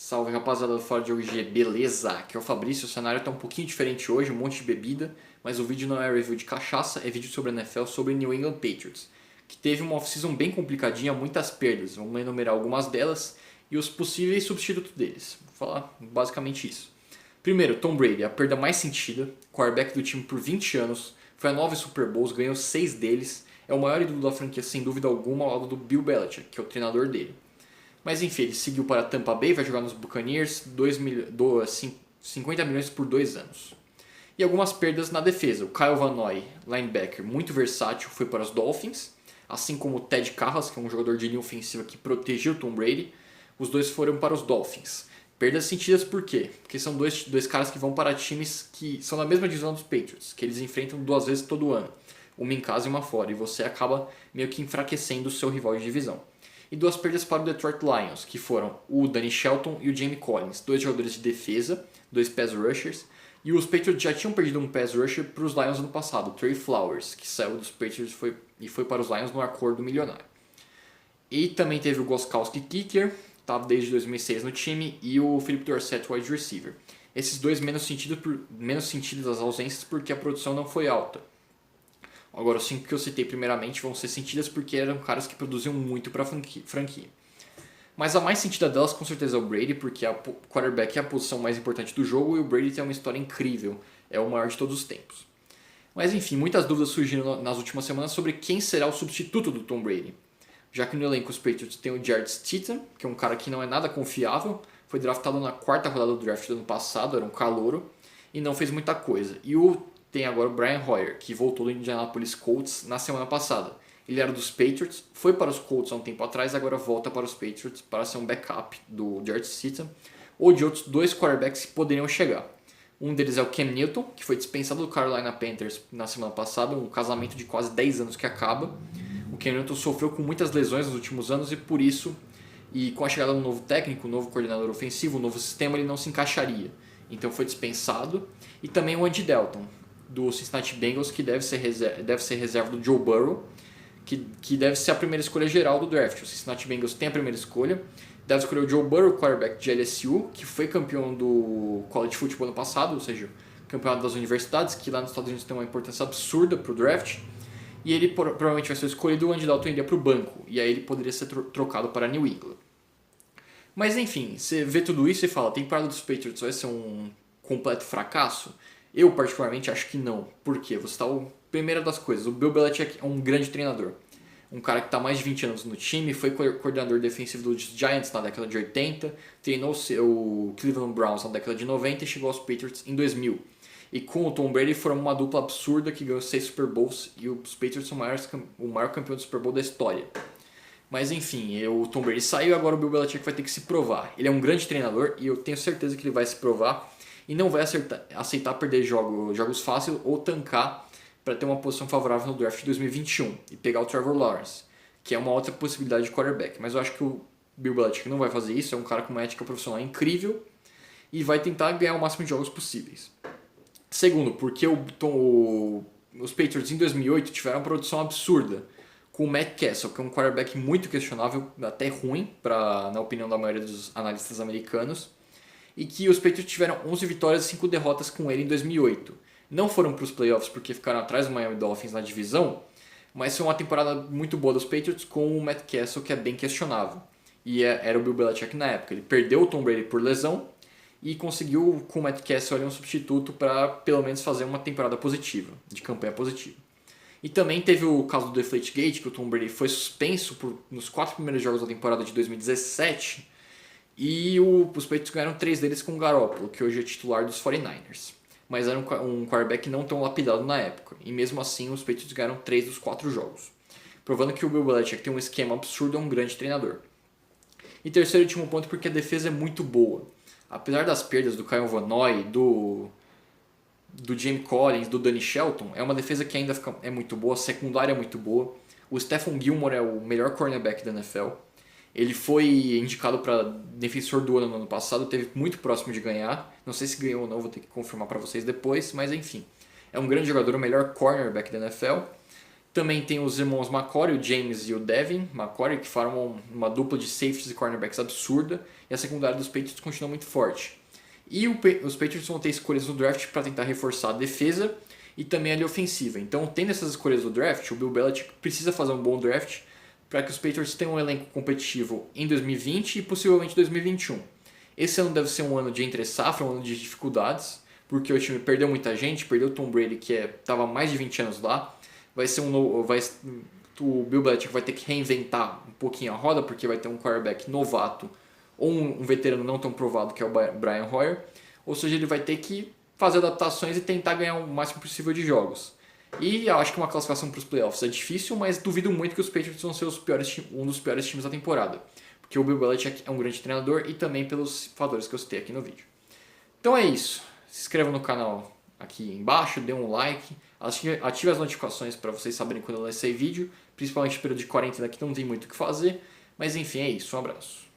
Salve rapaziada do Fora de OG, beleza? Aqui é o Fabrício, o cenário tá um pouquinho diferente hoje, um monte de bebida, mas o vídeo não é review de cachaça, é vídeo sobre a NFL, sobre New England Patriots, que teve uma off-season bem complicadinha, muitas perdas, vamos enumerar algumas delas e os possíveis substitutos deles. Vou falar basicamente isso. Primeiro, Tom Brady, a perda mais sentida, quarterback do time por 20 anos, foi a 9 Super Bowls, ganhou 6 deles, é o maior ídolo da franquia sem dúvida alguma ao lado do Bill Belichick, que é o treinador dele. Mas enfim, ele seguiu para Tampa Bay, vai jogar nos Buccaneers, 50 milhões por 2 anos. E algumas perdas na defesa. O Kyle Van Noy, linebacker, muito versátil, foi para os Dolphins, assim como o Ted Karras, que é um jogador de linha ofensiva que protegeu o Tom Brady. Os dois foram para os Dolphins. Perdas sentidas por quê? Porque são dois caras que vão para times que são da mesma divisão dos Patriots, que eles enfrentam 2 vezes todo ano, uma em casa e uma fora, e você acaba meio que enfraquecendo o seu rival de divisão. E 2 perdas para o Detroit Lions, que foram o Danny Shelton e o Jamie Collins, 2 jogadores de defesa, 2 pass rushers, e os Patriots já tinham perdido um pass rusher para os Lions no passado, o Trey Flowers, que saiu dos Patriots e foi para os Lions no acordo milionário. E também teve o Gostkowski Kicker, estava desde 2006 no time, e o Philip Dorsett, wide receiver. Esses dois menos sentidos das ausências porque a produção não foi alta. Agora, os 5 que eu citei primeiramente vão ser sentidas porque eram caras que produziam muito para a franquia. Mas a mais sentida delas com certeza é o Brady, porque a quarterback é a posição mais importante do jogo e o Brady tem uma história incrível, é o maior de todos os tempos. Mas enfim, muitas dúvidas surgiram nas últimas semanas sobre quem será o substituto do Tom Brady. Já que no elenco os Patriots tem o Jarrett Stidham, que é um cara que não é nada confiável, foi draftado na 4ª rodada do draft do ano passado, era um calouro, e não fez muita coisa. E tem agora o Brian Hoyer, que voltou do Indianapolis Colts na semana passada. Ele era dos Patriots, foi para os Colts há um tempo atrás, agora volta para os Patriots para ser um backup do Jarrett Stidham ou de outros 2 quarterbacks que poderiam chegar. Um deles é o Cam Newton, que foi dispensado do Carolina Panthers na semana passada, um casamento de quase 10 anos que acaba. O Cam Newton sofreu com muitas lesões nos últimos anos e por isso, e com a chegada do novo técnico, novo coordenador ofensivo, novo sistema, ele não se encaixaria. Então foi dispensado. E também o Andy Dalton, do Cincinnati Bengals, que deve ser reserva do Joe Burrow, que deve ser a primeira escolha geral do draft. O Cincinnati Bengals tem a primeira escolha, deve escolher o Joe Burrow, quarterback de LSU, que foi campeão do college football ano passado, ou seja, campeonato das universidades, que lá nos Estados Unidos tem uma importância absurda para o draft, e ele provavelmente vai ser escolhido, o Andy Dalton iria para o banco, e aí ele poderia ser trocado para New England. Mas enfim, você vê tudo isso e fala, a temporada dos Patriots vai ser um completo fracasso? Eu particularmente acho que não. Por quê? Você está primeira das coisas, o Bill Belichick é um grande treinador. Um cara que está há mais de 20 anos no time, foi coordenador defensivo dos Giants na década de 80, treinou o Cleveland Browns na década de 90 e chegou aos Patriots em 2000. E com o Tom Brady foram uma dupla absurda que ganhou 6 Super Bowls e os Patriots são o maior campeão do Super Bowl da história. Mas enfim, o Tom Brady saiu e agora o Bill Belichick vai ter que se provar. Ele é um grande treinador e eu tenho certeza que ele vai se provar e não vai aceitar perder jogos fáceis ou tancar para ter uma posição favorável no draft de 2021 e pegar o Trevor Lawrence, que é uma outra possibilidade de quarterback. Mas eu acho que o Bill Belichick não vai fazer isso, é um cara com uma ética profissional incrível e vai tentar ganhar o máximo de jogos possíveis. Segundo, porque os Patriots em 2008 tiveram uma produção absurda com o Matt Castle, que é um quarterback muito questionável, até ruim, na opinião da maioria dos analistas americanos, e que os Patriots tiveram 11 vitórias e 5 derrotas com ele em 2008. Não foram para os playoffs porque ficaram atrás do Miami Dolphins na divisão, mas foi uma temporada muito boa dos Patriots com o Matt Castle, que é bem questionável. E era o Bill Belichick na época. Ele perdeu o Tom Brady por lesão e conseguiu com o Matt Castle um substituto para pelo menos fazer uma temporada positiva, de campanha positiva. E também teve o caso do Deflategate, que o Tom Brady foi suspenso nos 4 primeiros jogos da temporada de 2017 e os Patriots ganharam 3 deles com o Garoppolo, que hoje é titular dos 49ers. Mas era um quarterback não tão lapidado na época. E mesmo assim os Patriots ganharam 3 dos 4 jogos. Provando que o Bill Belichick tem um esquema absurdo, é um grande treinador. E terceiro e último ponto, porque a defesa é muito boa. Apesar das perdas do Kyle Van Noy, do Jamie Collins, do Danny Shelton, é uma defesa que ainda é muito boa, a secundária é muito boa. O Stephon Gilmore é o melhor cornerback da NFL. Ele foi indicado para defensor do ano no ano passado, teve muito próximo de ganhar. Não sei se ganhou ou não, vou ter que confirmar para vocês depois, mas enfim. É um grande jogador, o melhor cornerback da NFL. Também tem os irmãos McCory, o James e o Devin McCory, que formam uma dupla de safeties e cornerbacks absurda. E a secundária dos Patriots continua muito forte. E os Patriots vão ter escolhas no draft para tentar reforçar a defesa e também a linha ofensiva. Então, tendo essas escolhas no draft, o Bill Belichick precisa fazer um bom draft para que os Patriots tenham um elenco competitivo em 2020 e possivelmente 2021. Esse ano deve ser um ano de entre-safra, um ano de dificuldades, porque o time perdeu muita gente, perdeu o Tom Brady, que estava há mais de 20 anos lá. O Bill Belichick vai ter que reinventar um pouquinho a roda, porque vai ter um quarterback novato ou um veterano não tão provado, que é o Brian Hoyer. Ou seja, ele vai ter que fazer adaptações e tentar ganhar o máximo possível de jogos. E eu acho que uma classificação para os playoffs é difícil, mas duvido muito que os Patriots vão ser um dos piores times da temporada. Porque o Bill Belichick é um grande treinador e também pelos fatores que eu citei aqui no vídeo. Então é isso. Se inscreva no canal aqui embaixo, dê um like, ative as notificações para vocês saberem quando eu lancei vídeo, principalmente no período de quarentena que não tem muito o que fazer. Mas enfim, é isso. Um abraço.